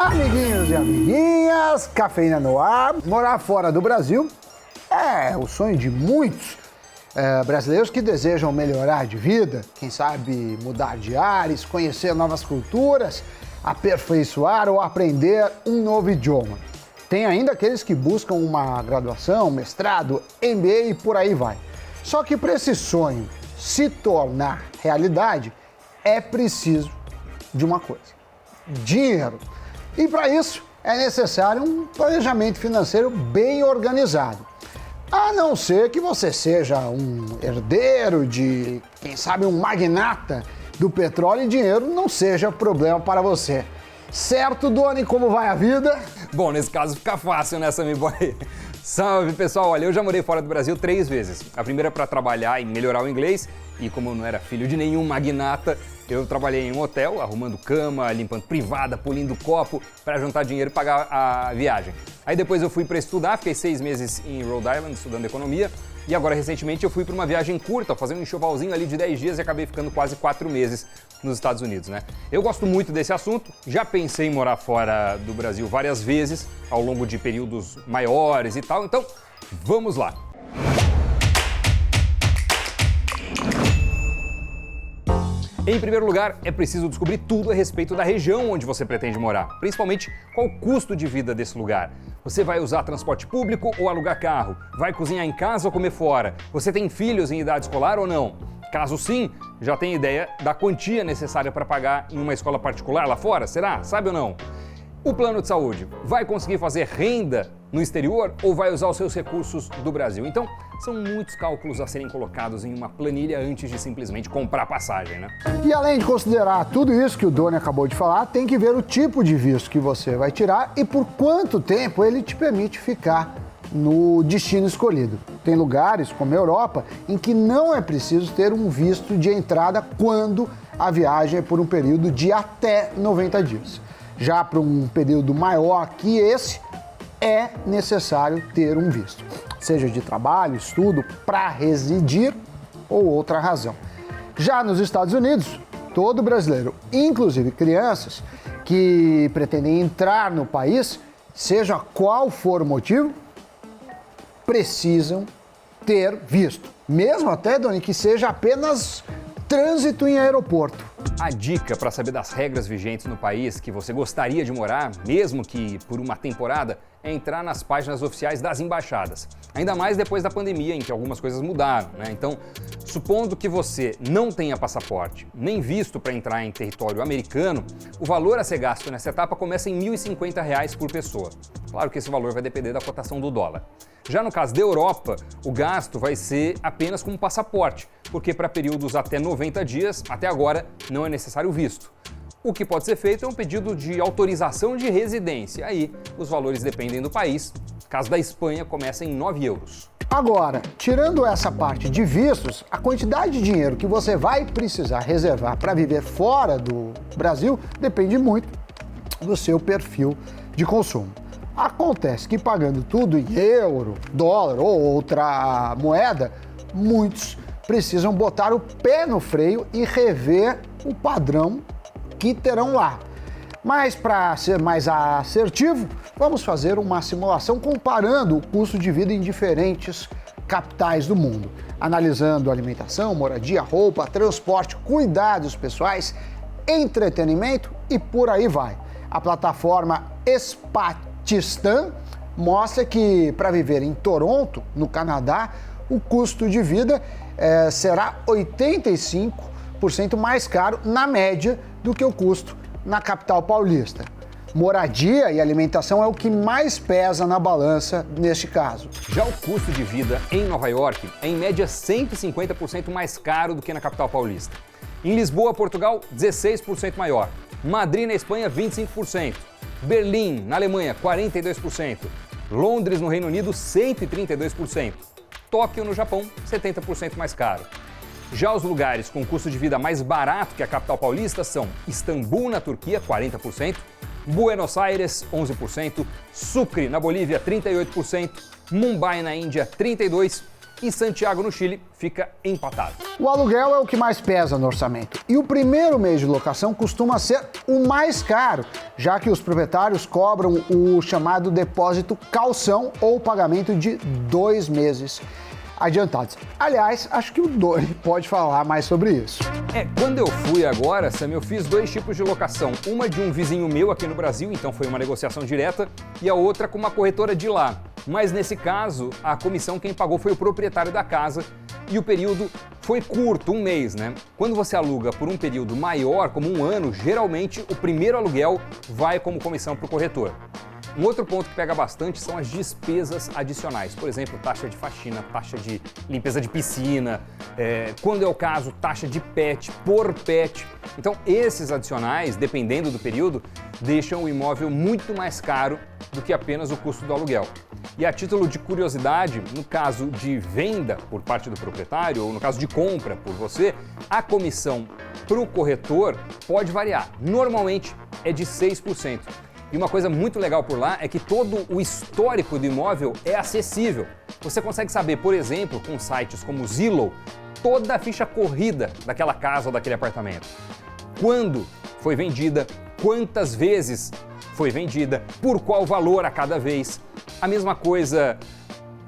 Amiguinhos e amiguinhas, cafeína no ar. Morar fora do Brasil é o sonho de muitos brasileiros que desejam melhorar de vida, quem sabe mudar de ares, conhecer novas culturas, aperfeiçoar ou aprender um novo idioma. Tem ainda aqueles que buscam uma graduação, mestrado, MBA e por aí vai. Só que para esse sonho se tornar realidade, é preciso de uma coisa: dinheiro. E para isso é necessário um planejamento financeiro bem organizado. A não ser que você seja um herdeiro de, quem sabe, um magnata do petróleo, e dinheiro não seja problema para você. Certo, Doni? Como vai a vida? Bom, nesse caso fica fácil, né, Sammy Boy? Salve, pessoal! Olha, eu já morei fora do Brasil 3 vezes. A primeira para trabalhar e melhorar o inglês, e como eu não era filho de nenhum magnata, eu trabalhei em um hotel, arrumando cama, limpando privada, polindo copo, para juntar dinheiro e pagar a viagem. Aí depois eu fui para estudar, fiquei 6 meses em Rhode Island estudando economia, e agora recentemente eu fui para uma viagem curta, fazendo um enxovalzinho ali de 10 dias e acabei ficando quase 4 meses nos Estados Unidos, né? Eu gosto muito desse assunto, já pensei em morar fora do Brasil várias vezes, ao longo de períodos maiores e tal, então vamos lá! Em primeiro lugar, é preciso descobrir tudo a respeito da região onde você pretende morar, principalmente qual o custo de vida desse lugar. Você vai usar transporte público ou alugar carro? Vai cozinhar em casa ou comer fora? Você tem filhos em idade escolar ou não? Caso sim, já tem ideia da quantia necessária para pagar em uma escola particular lá fora? Será? Sabe ou não? O plano de saúde vai conseguir fazer renda no exterior ou vai usar os seus recursos do Brasil? Então, são muitos cálculos a serem colocados em uma planilha antes de simplesmente comprar passagem, né? E além de considerar tudo isso que o Doni acabou de falar, tem que ver o tipo de visto que você vai tirar e por quanto tempo ele te permite ficar no destino escolhido. Tem lugares, como a Europa, em que não é preciso ter um visto de entrada quando a viagem é por um período de até 90 dias. Já para um período maior que esse, é necessário ter um visto, seja de trabalho, estudo, para residir ou outra razão. Já nos Estados Unidos, todo brasileiro, inclusive crianças, que pretendem entrar no país, seja qual for o motivo, precisam ter visto. Mesmo até, Doni, que seja apenas trânsito em aeroporto. A dica para saber das regras vigentes no país que você gostaria de morar, mesmo que por uma temporada, é entrar nas páginas oficiais das embaixadas. Ainda mais depois da pandemia, em que algumas coisas mudaram, né? Então, supondo que você não tenha passaporte nem visto para entrar em território americano, o valor a ser gasto nessa etapa começa em R$ 1.050 por pessoa. Claro que esse valor vai depender da cotação do dólar. Já no caso da Europa, o gasto vai ser apenas com um passaporte, porque para períodos até 90 dias, até agora, não é necessário visto. O que pode ser feito é um pedido de autorização de residência. Aí, os valores dependem do país. No caso da Espanha, começa em 9 euros. Agora, tirando essa parte de vistos, a quantidade de dinheiro que você vai precisar reservar para viver fora do Brasil depende muito do seu perfil de consumo. Acontece que pagando tudo em euro, dólar ou outra moeda, muitos precisam botar o pé no freio e rever o padrão que terão lá. Mas para ser mais assertivo, vamos fazer uma simulação comparando o custo de vida em diferentes capitais do mundo, analisando alimentação, moradia, roupa, transporte, cuidados pessoais, entretenimento e por aí vai. A plataforma Spatistan mostra que para viver em Toronto, no Canadá, o custo de vida será 85% mais caro na média do que o custo na capital paulista. Moradia e alimentação é o que mais pesa na balança neste caso. Já o custo de vida em Nova York é em média 150% mais caro do que na capital paulista. Em Lisboa, Portugal, 16% maior. Madrid, na Espanha, 25%. Berlim, na Alemanha, 42%. Londres, no Reino Unido, 132%. Tóquio, no Japão, 70% mais caro. Já os lugares com custo de vida mais barato que a capital paulista são Istambul, na Turquia, 40%, Buenos Aires, 11%, Sucre, na Bolívia, 38%, Mumbai, na Índia, 32% e Santiago, no Chile, fica empatado. O aluguel é o que mais pesa no orçamento. E o primeiro mês de locação costuma ser o mais caro, já que os proprietários cobram o chamado depósito calção ou pagamento de 2 meses adiantados. Aliás, acho que o Doni pode falar mais sobre isso. Quando eu fui agora, Sam, eu fiz 2 tipos de locação. Uma de um vizinho meu aqui no Brasil, então foi uma negociação direta, e a outra com uma corretora de lá. Mas nesse caso, a comissão quem pagou foi o proprietário da casa e o período foi curto, 1 mês, né? Quando você aluga por um período maior, como 1 ano, geralmente o primeiro aluguel vai como comissão para o corretor. Um outro ponto que pega bastante são as despesas adicionais. Por exemplo, taxa de faxina, taxa de limpeza de piscina, quando é o caso, taxa de pet, por pet. Então, esses adicionais, dependendo do período, deixam o imóvel muito mais caro do que apenas o custo do aluguel. E a título de curiosidade, no caso de venda por parte do proprietário ou no caso de compra por você, a comissão para o corretor pode variar. Normalmente é de 6%. E uma coisa muito legal por lá é que todo o histórico do imóvel é acessível. Você consegue saber, por exemplo, com sites como o Zillow, toda a ficha corrida daquela casa ou daquele apartamento. Quando foi vendida, quantas vezes foi vendida, por qual valor a cada vez. A mesma coisa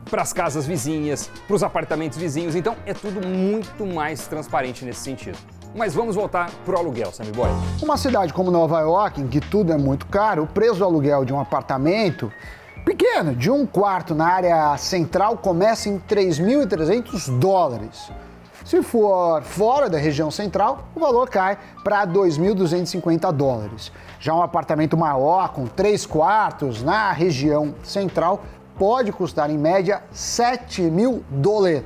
para as casas vizinhas, para os apartamentos vizinhos. Então é tudo muito mais transparente nesse sentido. Mas vamos voltar para o aluguel, Sammy Boy. Uma cidade como Nova York, em que tudo é muito caro, o preço do aluguel de um apartamento pequeno, de 1 quarto na área central, começa em $3.300. Se for fora da região central, o valor cai para $2.250. Já um apartamento maior, com 3 quartos, na região central, pode custar em média $7.000.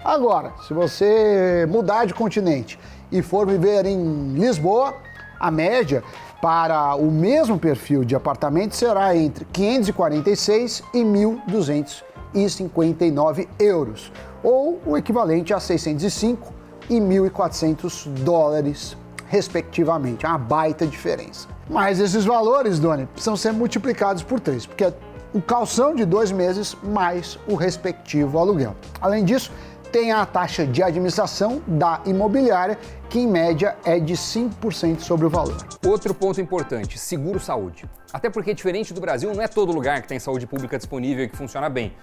Agora, se você mudar de continente e for viver em Lisboa, a média para o mesmo perfil de apartamento será entre 546 e 1.259 euros, ou o equivalente a 605 e $1.400, respectivamente. É uma baita diferença. Mas esses valores, Doni, precisam ser multiplicados por 3, porque é o calção de 2 meses mais o respectivo aluguel. Além disso, tem a taxa de administração da imobiliária, que em média é de 5% sobre o valor. Outro ponto importante, seguro-saúde. Até porque, diferente do Brasil, não é todo lugar que tem saúde pública disponível e que funciona bem.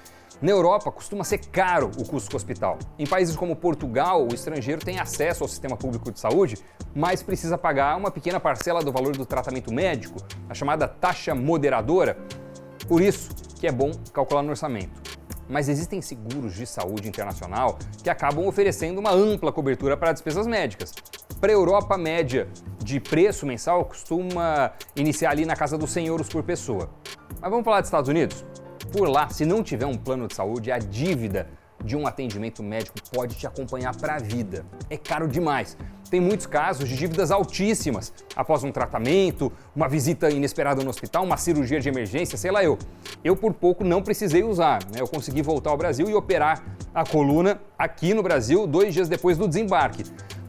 Na Europa, costuma ser caro o custo do hospital. Em países como Portugal, o estrangeiro tem acesso ao sistema público de saúde, mas precisa pagar uma pequena parcela do valor do tratamento médico, a chamada taxa moderadora. Por isso que é bom calcular no orçamento. Mas existem seguros de saúde internacional que acabam oferecendo uma ampla cobertura para despesas médicas. Para a Europa, a média de preço mensal costuma iniciar ali na casa dos 100 euros por pessoa. Mas vamos falar dos Estados Unidos? Por lá, se não tiver um plano de saúde, a dívida de um atendimento médico pode te acompanhar para a vida. É caro demais. Tem muitos casos de dívidas altíssimas após um tratamento, uma visita inesperada no hospital, uma cirurgia de emergência, sei lá eu. Eu, por pouco, não precisei usar, né? Eu consegui voltar ao Brasil e operar a coluna aqui no Brasil 2 dias depois do desembarque.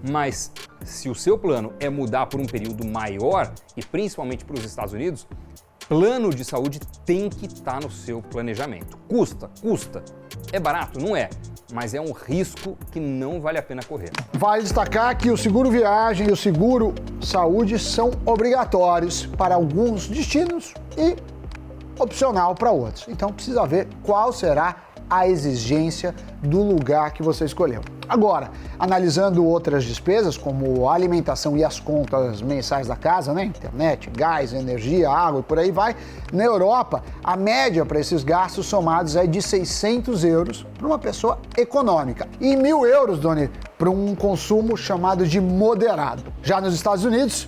Mas se o seu plano é mudar por um período maior, e principalmente para os Estados Unidos, plano de saúde tem que estar no seu planejamento. Custa. É barato? Não é. Mas é um risco que não vale a pena correr. Vale destacar que o seguro viagem e o seguro saúde são obrigatórios para alguns destinos e opcional para outros. Então precisa ver qual será a exigência do lugar que você escolheu. Agora, analisando outras despesas, como a alimentação e as contas mensais da casa, né? Internet, gás, energia, água e por aí vai, na Europa, a média para esses gastos somados é de 600 euros para uma pessoa econômica e 1.000 euros, Doni, para um consumo chamado de moderado. Já nos Estados Unidos,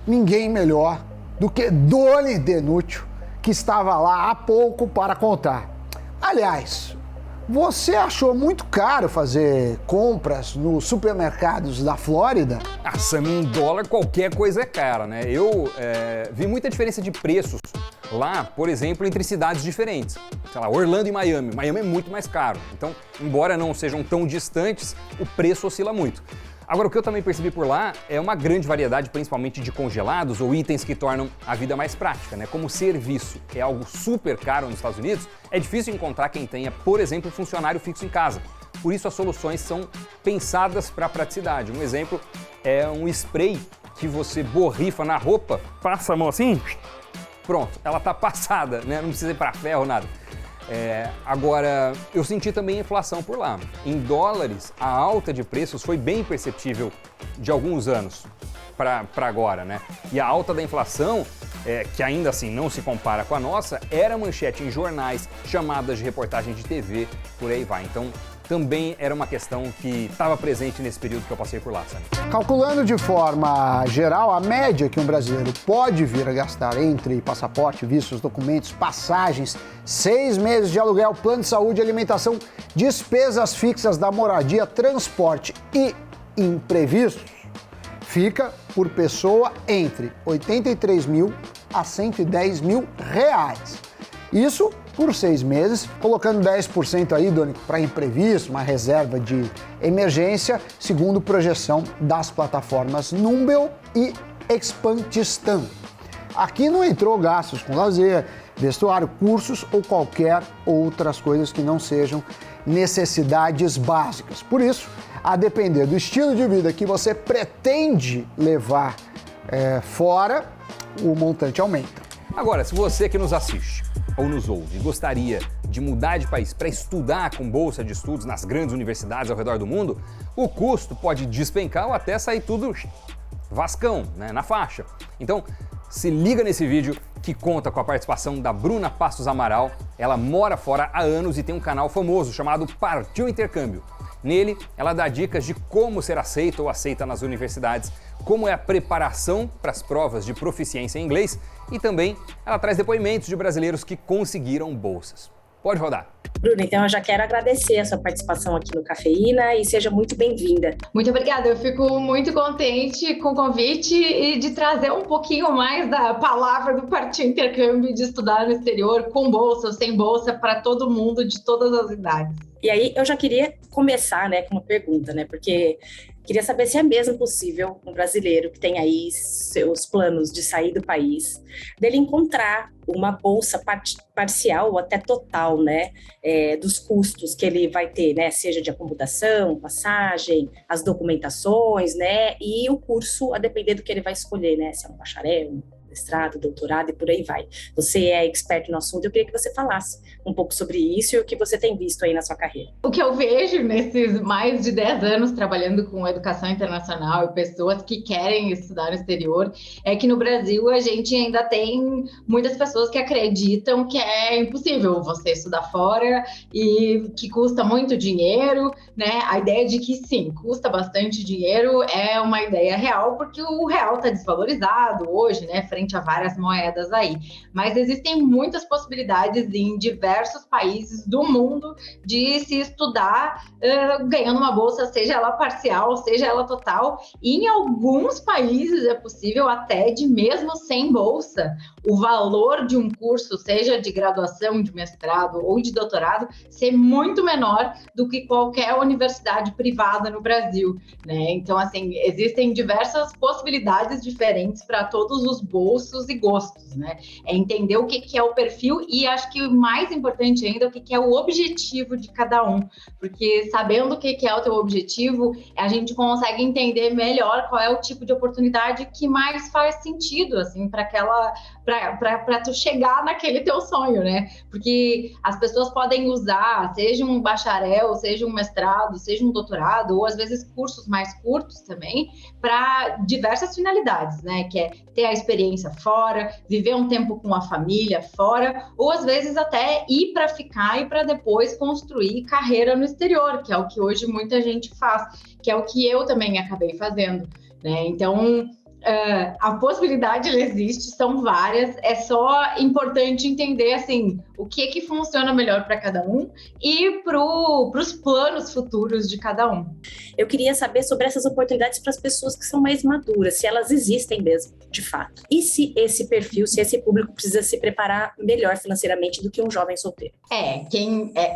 ninguém melhor do que Doni Denúcio, que estava lá há pouco para contar. Aliás, você achou muito caro fazer compras nos supermercados da Flórida? Sam, $1 qualquer coisa é cara, né? Eu vi muita diferença de preços lá, por exemplo, entre cidades diferentes. Sei lá, Orlando e Miami. Miami é muito mais caro. Então, embora não sejam tão distantes, o preço oscila muito. Agora, o que eu também percebi por lá é uma grande variedade, principalmente de congelados ou itens que tornam a vida mais prática, né? Como serviço é algo super caro nos Estados Unidos, é difícil encontrar quem tenha, por exemplo, funcionário fixo em casa. Por isso as soluções são pensadas para a praticidade. Um exemplo é um spray que você borrifa na roupa, passa a mão assim, pronto, ela está passada, né? Não precisa ir para ferro, nada. Agora, eu senti também inflação por lá. Em dólares, a alta de preços foi bem perceptível de alguns anos para agora, né? E a alta da inflação, que ainda assim não se compara com a nossa, era manchete em jornais, chamadas de reportagem de TV, por aí vai. Então, também era uma questão que estava presente nesse período que eu passei por lá, sabe? Calculando de forma geral, a média que um brasileiro pode vir a gastar entre passaporte, vistos, documentos, passagens, 6 meses de aluguel, plano de saúde, alimentação, despesas fixas da moradia, transporte e imprevistos, fica por pessoa entre 83 mil a 110 mil reais. Isso por 6 meses, colocando 10% aí, Doni, para imprevisto, uma reserva de emergência, segundo projeção das plataformas Numbeo e Expantistan. Aqui não entrou gastos com lazer, vestuário, cursos ou qualquer outras coisas que não sejam necessidades básicas. Por isso, a depender do estilo de vida que você pretende levar fora, o montante aumenta. Agora, se você que nos assiste ou nos ouve gostaria de mudar de país para estudar com bolsa de estudos nas grandes universidades ao redor do mundo, o custo pode despencar ou até sair tudo vascão, né, na faixa. Então, se liga nesse vídeo que conta com a participação da Bruna Passos Amaral. Ela mora fora há anos e tem um canal famoso chamado Partiu Intercâmbio. Nele, ela dá dicas de como ser aceita ou aceita nas universidades, como é a preparação para as provas de proficiência em inglês e também ela traz depoimentos de brasileiros que conseguiram bolsas. Pode rodar. Bruna, então eu já quero agradecer a sua participação aqui no Cafeína e seja muito bem-vinda. Muito obrigada, eu fico muito contente com o convite e de trazer um pouquinho mais da palavra do Partiu Intercâmbio de estudar no exterior, com bolsa ou sem bolsa, para todo mundo de todas as idades. E aí eu já queria começar, né, com uma pergunta, né, porque queria saber se é mesmo possível um brasileiro que tem aí seus planos de sair do país, dele encontrar uma bolsa parcial ou até total, né, dos custos que ele vai ter, né, seja de acomodação, passagem, as documentações, né, e o curso, a depender do que ele vai escolher, né, se é um bacharel, mestrado, doutorado e por aí vai. Você é expert no assunto, eu queria que você falasse um pouco sobre isso e o que você tem visto aí na sua carreira. O que eu vejo nesses mais de 10 anos trabalhando com educação internacional e pessoas que querem estudar no exterior, é que no Brasil a gente ainda tem muitas pessoas que acreditam que é impossível você estudar fora e que custa muito dinheiro, né? A ideia de que sim, custa bastante dinheiro é uma ideia real, porque o real está desvalorizado hoje, né? Frente a várias moedas aí. Mas existem muitas possibilidades em diversos países do mundo de se estudar ganhando uma bolsa, seja ela parcial, seja ela total. E em alguns países é possível até de mesmo sem bolsa, o valor de um curso, seja de graduação, de mestrado ou de doutorado, ser muito menor do que qualquer universidade privada no Brasil, né? Então, assim, existem diversas possibilidades diferentes para todos os bolsos e gostos, né? É entender o que é o perfil e acho que o mais importante ainda, o que é o objetivo de cada um, porque sabendo o que é o teu objetivo, a gente consegue entender melhor qual é o tipo de oportunidade que mais faz sentido, assim, para tu chegar naquele teu sonho, né? Porque as pessoas podem usar, seja um bacharel, seja um mestrado, seja um doutorado, ou às vezes cursos mais curtos também, para diversas finalidades, né? Que é ter a experiência fora, viver um tempo com a família fora, ou às vezes até ir para ficar e para depois construir carreira no exterior, que é o que hoje muita gente faz, que é o que eu também acabei fazendo, né? Então, a possibilidade ela existe, são várias, é só importante entender assim o que funciona melhor para cada um e para os planos futuros de cada um. Eu queria saber sobre essas oportunidades para as pessoas que são mais maduras, se elas existem mesmo, de fato. E se esse perfil, se esse público precisa se preparar melhor financeiramente do que um jovem solteiro?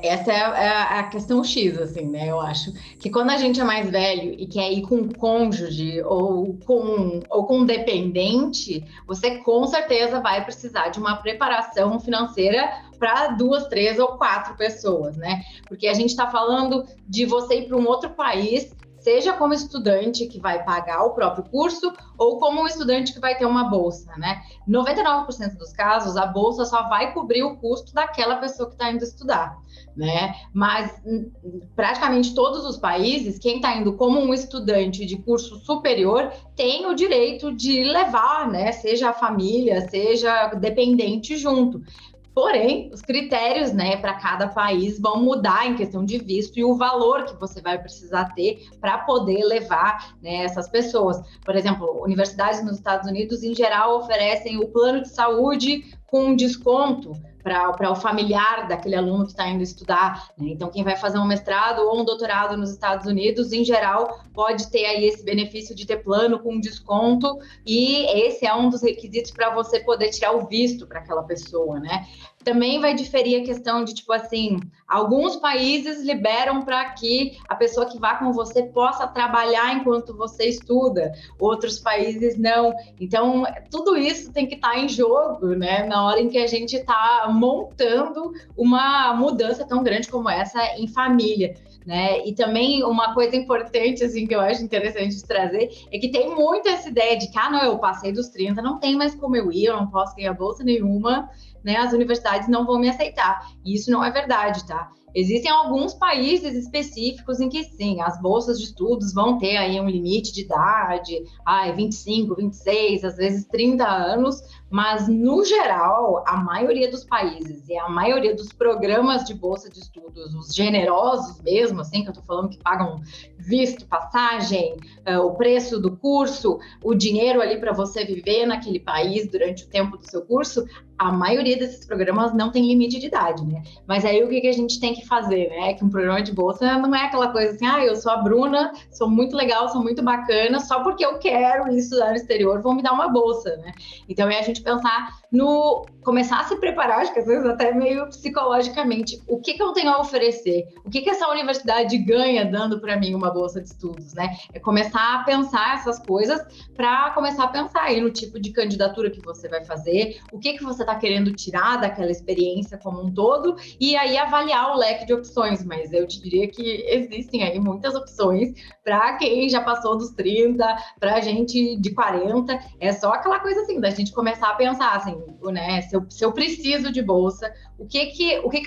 Essa é a questão X, assim, né? Eu acho que quando a gente é mais velho e quer ir com um cônjuge ou com ou com um dependente, você com certeza vai precisar de uma preparação financeira para 2, 3 ou 4 pessoas, né? Porque a gente está falando de você ir para um outro país, seja como estudante que vai pagar o próprio curso ou como um estudante que vai ter uma bolsa, né? 99% dos casos, a bolsa só vai cobrir o custo daquela pessoa que está indo estudar, né? Mas praticamente todos os países, quem está indo como um estudante de curso superior tem o direito de levar, né? Seja a família, seja dependente junto. Porém, os critérios, né, para cada país vão mudar em questão de visto e o valor que você vai precisar ter para poder levar, né, essas pessoas. Por exemplo, universidades nos Estados Unidos, em geral, oferecem o plano de saúde com desconto para o familiar daquele aluno que está indo estudar, né? Então, quem vai fazer um mestrado ou um doutorado nos Estados Unidos, em geral, pode ter aí esse benefício de ter plano com desconto, e esse é um dos requisitos para você poder tirar o visto para aquela pessoa, né? Também vai diferir a questão de, tipo assim, alguns países liberam para que a pessoa que vá com você possa trabalhar enquanto você estuda, outros países não. Então, tudo isso tem que estar em jogo, né? Na hora em que a gente está montando uma mudança tão grande como essa em família, né? E também uma coisa importante, assim, que eu acho interessante de trazer, é que tem muito essa ideia de que, não, eu passei dos 30, não tem mais como eu ir, eu não posso ganhar bolsa nenhuma, né? As universidades não vão me aceitar. E isso não é verdade, tá? Existem alguns países específicos em que sim, as bolsas de estudos vão ter aí um limite de idade, 25, 26, às vezes 30 anos, mas no geral, a maioria dos países e a maioria dos programas de bolsa de estudos, os generosos mesmo, assim, que eu tô falando que pagam visto, passagem, o preço do curso, o dinheiro ali para você viver naquele país durante o tempo do seu curso, a maioria desses programas não tem limite de idade, né? Mas aí o que a gente tem que fazer, né? Que um programa de bolsa não é aquela coisa assim, eu sou a Bruna, sou muito legal, sou muito bacana, só porque eu quero ir estudar no exterior, vão me dar uma bolsa, né? Então é a gente pensar no... começar a se preparar, acho que às vezes até meio psicologicamente, o que eu tenho a oferecer? O que essa universidade ganha dando para mim uma bolsa de estudos, né? É começar a pensar essas coisas para começar a pensar aí no tipo de candidatura que você vai fazer, o que você está querendo tirar daquela experiência como um todo, e aí avaliar o leque de opções, mas eu te diria que existem aí muitas opções para quem já passou dos 30, para gente de 40, é só aquela coisa assim, da gente começar a pensar assim, né, se eu preciso de bolsa, o que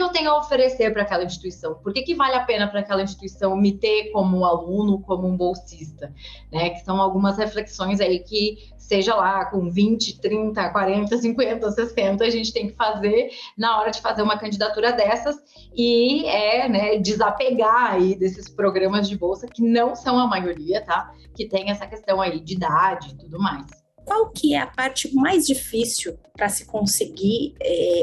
eu tenho a oferecer para aquela instituição? Por que vale a pena para aquela instituição me ter como aluno, como um bolsista, né, que são algumas reflexões aí que, seja lá com 20, 30, 40, 50, 60, a gente tem que fazer na hora de fazer uma candidatura dessas e né, desapegar aí desses programas de bolsa que não são a maioria, tá? Que tem essa questão aí de idade e tudo mais. Qual que é a parte mais difícil para se conseguir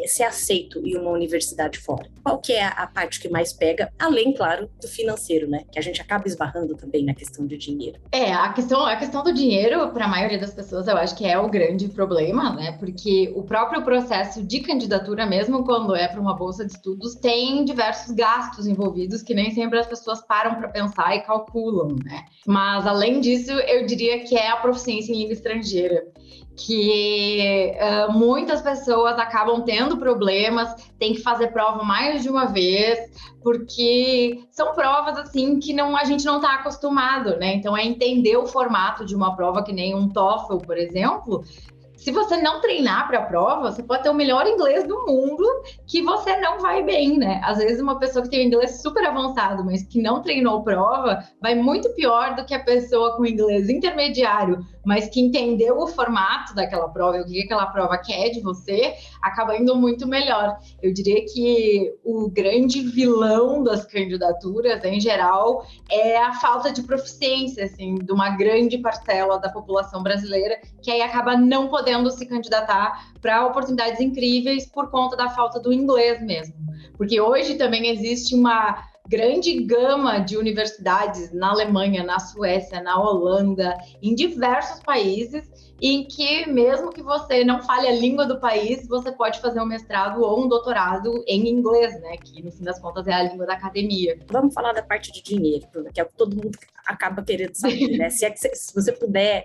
ser aceito em uma universidade fora? Qual que é a parte que mais pega, além, claro, do financeiro, né? Que a gente acaba esbarrando também na questão de dinheiro. A questão do dinheiro, para a maioria das pessoas, eu acho que é o grande problema, né? Porque o próprio processo de candidatura, mesmo quando é para uma bolsa de estudos, tem diversos gastos envolvidos que nem sempre as pessoas param para pensar e calculam, né? Mas, além disso, eu diria que é a proficiência em língua estrangeira, que muitas pessoas acabam tendo problemas, tem que fazer prova mais de uma vez, porque são provas assim que a gente não está acostumado, né? Então é entender o formato de uma prova que nem um TOEFL, por exemplo. Se você não treinar para a prova, você pode ter o melhor inglês do mundo que você não vai bem, né? Às vezes uma pessoa que tem um inglês super avançado, mas que não treinou prova, vai muito pior do que a pessoa com inglês intermediário, mas que entendeu o formato daquela prova e o que aquela prova quer de você, acaba indo muito melhor. Eu diria que o grande vilão das candidaturas, em geral, é a falta de proficiência, assim, de uma grande parcela da população brasileira, que aí acaba não podendo se candidatar para oportunidades incríveis por conta da falta do inglês mesmo. Porque hoje também existe uma grande gama de universidades na Alemanha, na Suécia, na Holanda, em diversos países, em que mesmo que você não fale a língua do país, você pode fazer um mestrado ou um doutorado em inglês, né? Que no fim das contas é a língua da academia. Vamos falar da parte de dinheiro, que é o que todo mundo acaba querendo saber, né? Se você puder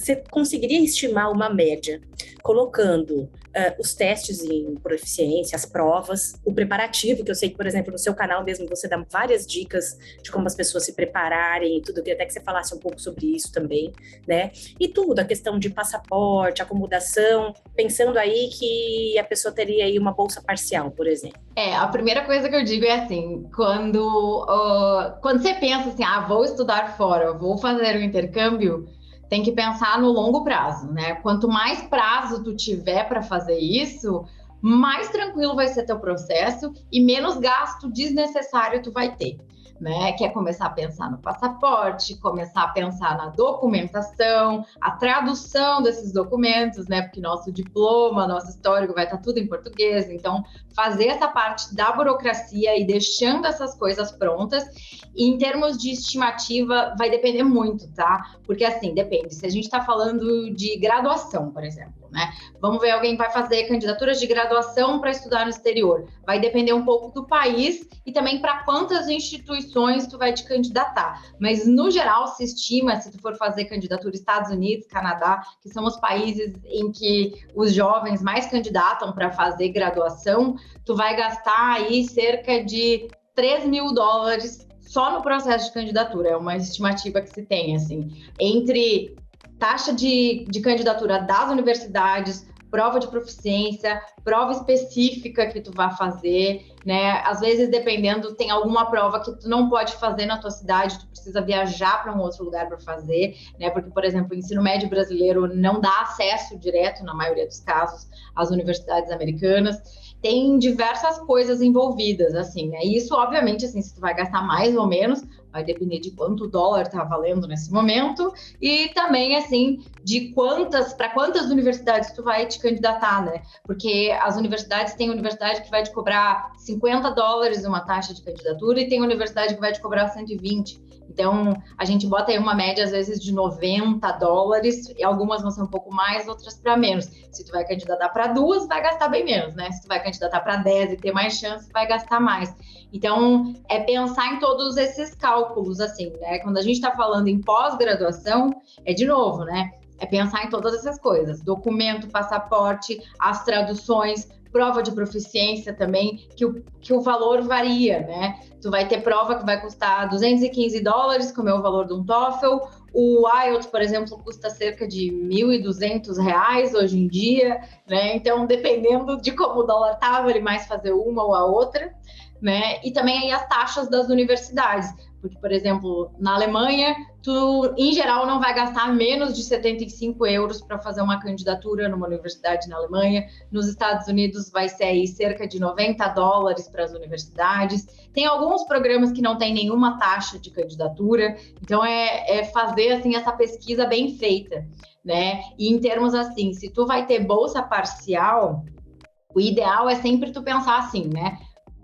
você conseguiria estimar uma média, colocando os testes em proficiência, as provas, o preparativo, que eu sei que, por exemplo, no seu canal mesmo você dá várias dicas de como as pessoas se prepararem e tudo, eu queria até que você falasse um pouco sobre isso também, né? E tudo, a questão de passaporte, acomodação, pensando aí que a pessoa teria aí uma bolsa parcial, por exemplo. A primeira coisa que eu digo é assim, quando você pensa assim, vou estudar fora, vou fazer um intercâmbio, tem que pensar no longo prazo, né? Quanto mais prazo tu tiver para fazer isso, mais tranquilo vai ser teu processo e menos gasto desnecessário tu vai ter, né? Que é começar a pensar no passaporte, começar a pensar na documentação, a tradução desses documentos, né? Porque nosso diploma, nosso histórico vai estar tudo em português, então fazer essa parte da burocracia e deixando essas coisas prontas. E em termos de estimativa, vai depender muito, tá? Porque assim, depende. Se a gente está falando de graduação, por exemplo, né? Vamos ver, alguém vai fazer candidaturas de graduação para estudar no exterior. Vai depender um pouco do país e também para quantas instituições tu vai te candidatar. Mas, no geral, se estima, se tu for fazer candidatura Estados Unidos, Canadá, que são os países em que os jovens mais candidatam para fazer graduação, tu vai gastar aí cerca de $3.000 só no processo de candidatura. É uma estimativa que se tem, assim, entre taxa de candidatura das universidades, prova de proficiência, prova específica que tu vai fazer, né? Às vezes, dependendo, tem alguma prova que tu não pode fazer na tua cidade, tu precisa viajar para um outro lugar para fazer, né? Porque, por exemplo, o ensino médio brasileiro não dá acesso direto, na maioria dos casos, às universidades americanas. Tem diversas coisas envolvidas, assim, né? E isso, obviamente, assim, se tu vai gastar mais ou menos, vai depender de quanto o dólar tá valendo nesse momento e também, assim, de para quantas universidades tu vai te candidatar, né? Porque as universidades, tem universidade que vai te cobrar $50 uma taxa de candidatura e tem universidade que vai te cobrar 120. Então, a gente bota aí uma média, às vezes, de $90, e algumas vão ser um pouco mais, outras para menos. Se tu vai candidatar para 2, vai gastar bem menos, né? Se tu vai candidatar para 10 e ter mais chance, vai gastar mais. Então, é pensar em todos esses cálculos, assim, né? Quando a gente está falando em pós-graduação, de novo, né? É pensar em todas essas coisas. Documento, passaporte, as traduções, prova de proficiência também, que o valor varia, né? Tu vai ter prova que vai custar $215, como é o valor de um TOEFL. O IELTS, por exemplo, custa cerca de R$1.200 hoje em dia, né? Então, dependendo de como o dólar tá, vale mais fazer uma ou a outra, né? E também aí as taxas das universidades. Porque, por exemplo, na Alemanha, tu, em geral, não vai gastar menos de €75 para fazer uma candidatura numa universidade na Alemanha. Nos Estados Unidos, vai ser aí cerca de $90 para as universidades. Tem alguns programas que não tem nenhuma taxa de candidatura. Então, é fazer, assim, essa pesquisa bem feita, né? E em termos, assim, se tu vai ter bolsa parcial, o ideal é sempre tu pensar assim, né?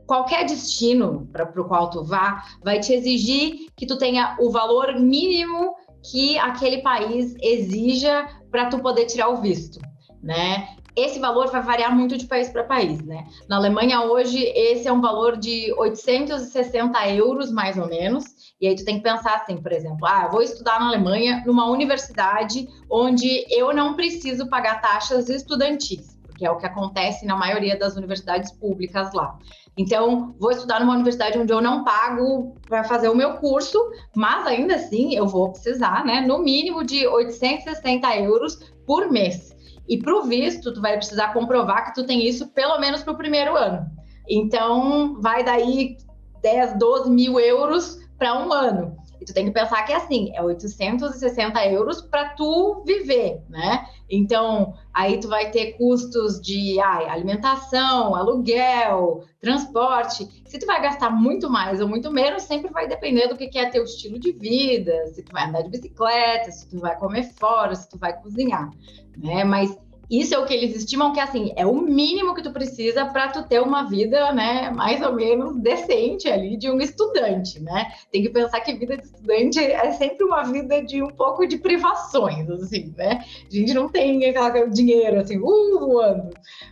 Qualquer destino para o qual tu vá, vai te exigir que tu tenha o valor mínimo que aquele país exija para tu poder tirar o visto, né? Esse valor vai variar muito de país para país, né? Na Alemanha, hoje, esse é um valor de €860, mais ou menos. E aí tu tem que pensar assim, por exemplo, eu vou estudar na Alemanha numa universidade onde eu não preciso pagar taxas estudantis, porque é o que acontece na maioria das universidades públicas lá. Então, vou estudar numa universidade onde eu não pago para fazer o meu curso, mas ainda assim eu vou precisar, né, no mínimo de €860 por mês. E para o visto, tu vai precisar comprovar que tu tem isso pelo menos para o primeiro ano. Então, vai daí 10, 12 mil euros para um ano. E tu tem que pensar que assim, é €860 para tu viver, né? Então, aí tu vai ter custos de alimentação, aluguel, transporte. Se tu vai gastar muito mais ou muito menos, sempre vai depender do que é teu estilo de vida, se tu vai andar de bicicleta, se tu vai comer fora, se tu vai cozinhar, né? Mas isso é o que eles estimam que, assim, é o mínimo que tu precisa para tu ter uma vida, né, mais ou menos decente ali de um estudante, né? Tem que pensar que vida de estudante é sempre uma vida de um pouco de privações, assim, né? A gente não tem aquele dinheiro, assim, voando,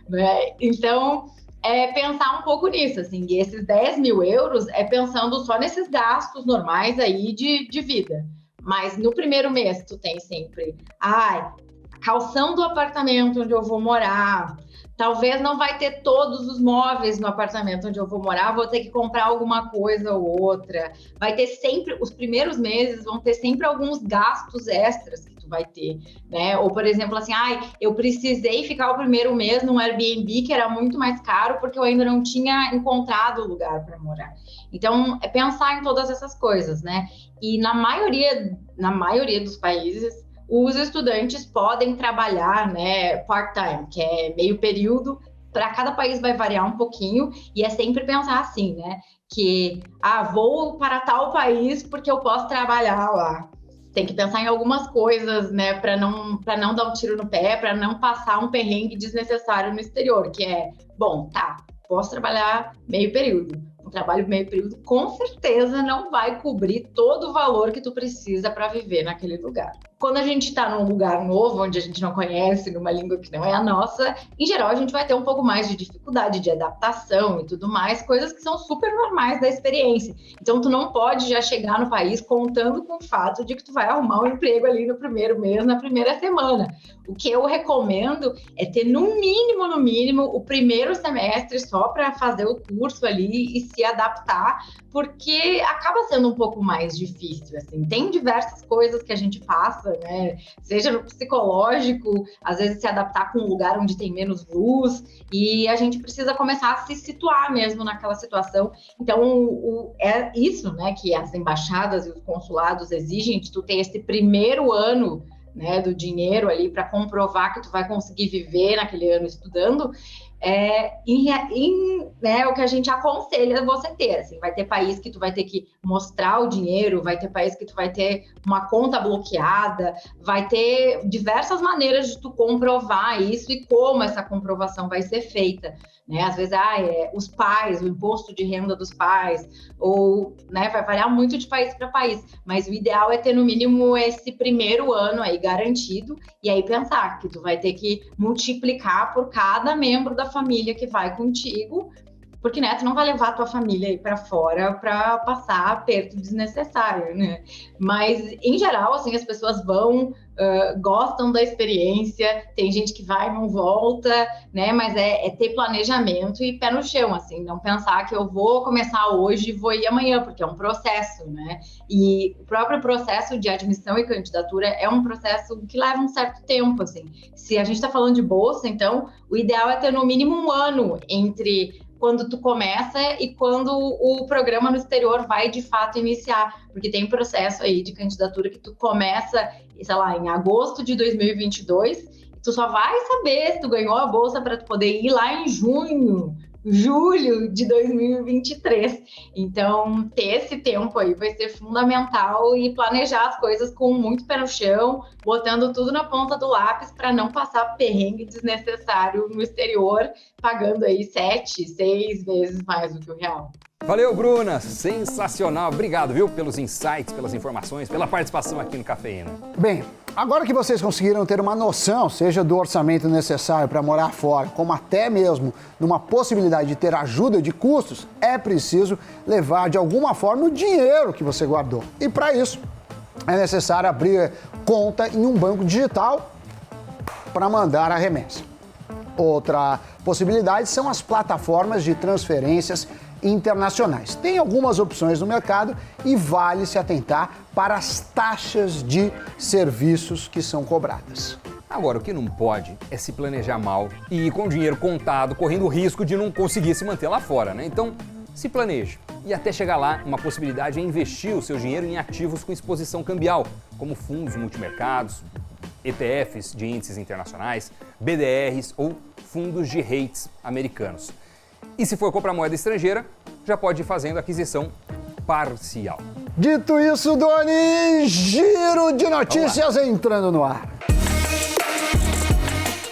né? Então, pensar um pouco nisso, assim, e esses €10 mil é pensando só nesses gastos normais aí de vida. Mas no primeiro mês tu tem sempre, calção do apartamento onde eu vou morar, talvez não vai ter todos os móveis no apartamento onde eu vou morar, vou ter que comprar alguma coisa ou outra. Vai ter sempre, os primeiros meses vão ter sempre alguns gastos extras que tu vai ter, né? Ou, por exemplo, assim, eu precisei ficar o primeiro mês num Airbnb que era muito mais caro porque eu ainda não tinha encontrado o lugar para morar. Então, é pensar em todas essas coisas, né? E na maioria dos países, os estudantes podem trabalhar, né, part-time, que é meio período. Para cada país vai variar um pouquinho, e é sempre pensar assim, né, que vou para tal país porque eu posso trabalhar lá. Tem que pensar em algumas coisas, né, para não dar um tiro no pé, para não passar um perrengue desnecessário no exterior, que é, posso trabalhar meio período. Um trabalho meio período com certeza não vai cobrir todo o valor que tu precisa para viver naquele lugar. Quando a gente está num lugar novo, onde a gente não conhece, numa língua que não é a nossa, em geral a gente vai ter um pouco mais de dificuldade de adaptação e tudo mais, coisas que são super normais da experiência. Então tu não pode já chegar no país contando com o fato de que tu vai arrumar um emprego ali no primeiro mês, na primeira semana. O que eu recomendo é ter no mínimo, o primeiro semestre só para fazer o curso ali e se adaptar, porque acaba sendo um pouco mais difícil, assim. Tem diversas coisas que a gente passa, né? Seja no psicológico, às vezes se adaptar com um lugar onde tem menos luz, e a gente precisa começar a se situar mesmo naquela situação. Então, é isso, né, que as embaixadas e os consulados exigem, de tu ter esse primeiro ano, né, do dinheiro ali para comprovar que tu vai conseguir viver naquele ano estudando, né, o que a gente aconselha você ter, assim, vai ter país que tu vai ter que mostrar o dinheiro, vai ter país que tu vai ter uma conta bloqueada, vai ter diversas maneiras de tu comprovar isso e como essa comprovação vai ser feita, né? Às vezes, os pais, o imposto de renda dos pais, ou, né, vai variar muito de país para país, mas o ideal é ter no mínimo esse primeiro ano aí garantido, e aí pensar que tu vai ter que multiplicar por cada membro da família que vai contigo, porque, né, tu não vai levar a tua família aí para fora para passar aperto desnecessário, né? Mas, em geral, assim, as pessoas vão, gostam da experiência, tem gente que vai e não volta, né? Mas é ter planejamento e pé no chão, assim, não pensar que eu vou começar hoje e vou ir amanhã, porque é um processo, né? E o próprio processo de admissão e candidatura é um processo que leva um certo tempo, assim. Se a gente está falando de bolsa, então, o ideal é ter no mínimo um ano entre quando tu começa e quando o programa no exterior vai de fato iniciar, porque tem processo aí de candidatura que tu começa, sei lá, em agosto de 2022, e tu só vai saber se tu ganhou a bolsa para tu poder ir lá em julho de 2023. Então, ter esse tempo aí vai ser fundamental e planejar as coisas com muito pé no chão, botando tudo na ponta do lápis para não passar perrengue desnecessário no exterior, pagando aí 7, 6 vezes mais do que o real. Valeu, Bruna! Sensacional! Obrigado, viu, pelos insights, pelas informações, pela participação aqui no Cafeína. Bem, agora que vocês conseguiram ter uma noção, seja do orçamento necessário para morar fora, como até mesmo numa possibilidade de ter ajuda de custos, é preciso levar de alguma forma o dinheiro que você guardou. E para isso, é necessário abrir conta em um banco digital para mandar a remessa. Outra possibilidade são as plataformas de transferências internacionais. Tem algumas opções no mercado e vale se atentar para as taxas de serviços que são cobradas. Agora, o que não pode é se planejar mal e ir com o dinheiro contado, correndo o risco de não conseguir se manter lá fora, né? Então, se planeje. E até chegar lá, uma possibilidade é investir o seu dinheiro em ativos com exposição cambial, como fundos multimercados, ETFs de índices internacionais, BDRs ou fundos de rates americanos. E se for comprar moeda estrangeira, já pode ir fazendo aquisição parcial. Dito isso, Doni, giro de notícias entrando no ar.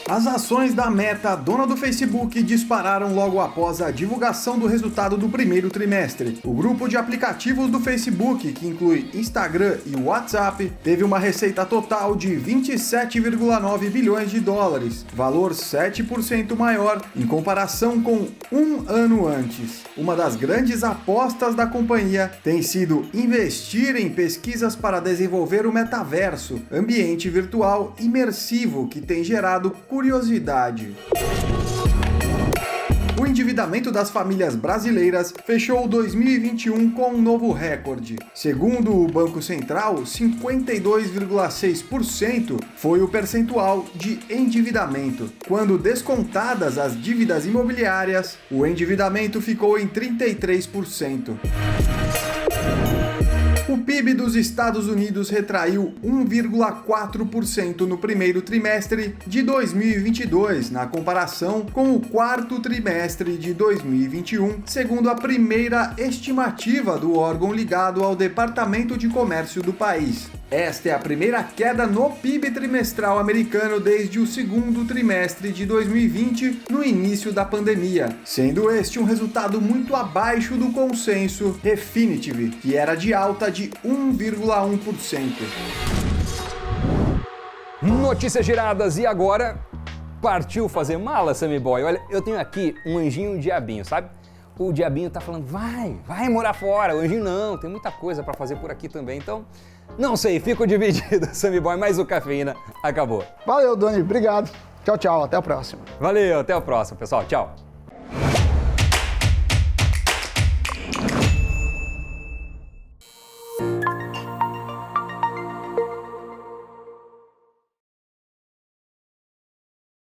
As ações da Meta, dona do Facebook, dispararam logo após a divulgação do resultado do primeiro trimestre. O grupo de aplicativos do Facebook, que inclui Instagram e WhatsApp, teve uma receita total de 27,9 bilhões de dólares, valor 7% maior em comparação com um ano antes. Uma das grandes apostas da companhia tem sido investir em pesquisas para desenvolver o metaverso, ambiente virtual imersivo que tem gerado curiosidade. O endividamento das famílias brasileiras fechou 2021 com um novo recorde. Segundo o Banco Central, 52,6% foi o percentual de endividamento. Quando descontadas as dívidas imobiliárias, o endividamento ficou em 33%. O PIB dos Estados Unidos retraiu 1,4% no primeiro trimestre de 2022, na comparação com o quarto trimestre de 2021, segundo a primeira estimativa do órgão ligado ao Departamento de Comércio do país. Esta é a primeira queda no PIB trimestral americano desde o segundo trimestre de 2020, no início da pandemia, sendo este um resultado muito abaixo do consenso Refinitiv, que era de alta de 1,1%. Notícias giradas e agora partiu fazer mala, Sammy Boy. Olha, eu tenho aqui um anjinho diabinho, sabe? O diabinho tá falando, vai morar fora. O anjinho não, tem muita coisa para fazer por aqui também. Então, não sei, fico dividido, Sammy Boy, mas o Cafeína acabou. Valeu, Doni, obrigado. Tchau, tchau, até a próxima. Valeu, até o próximo, pessoal. Tchau.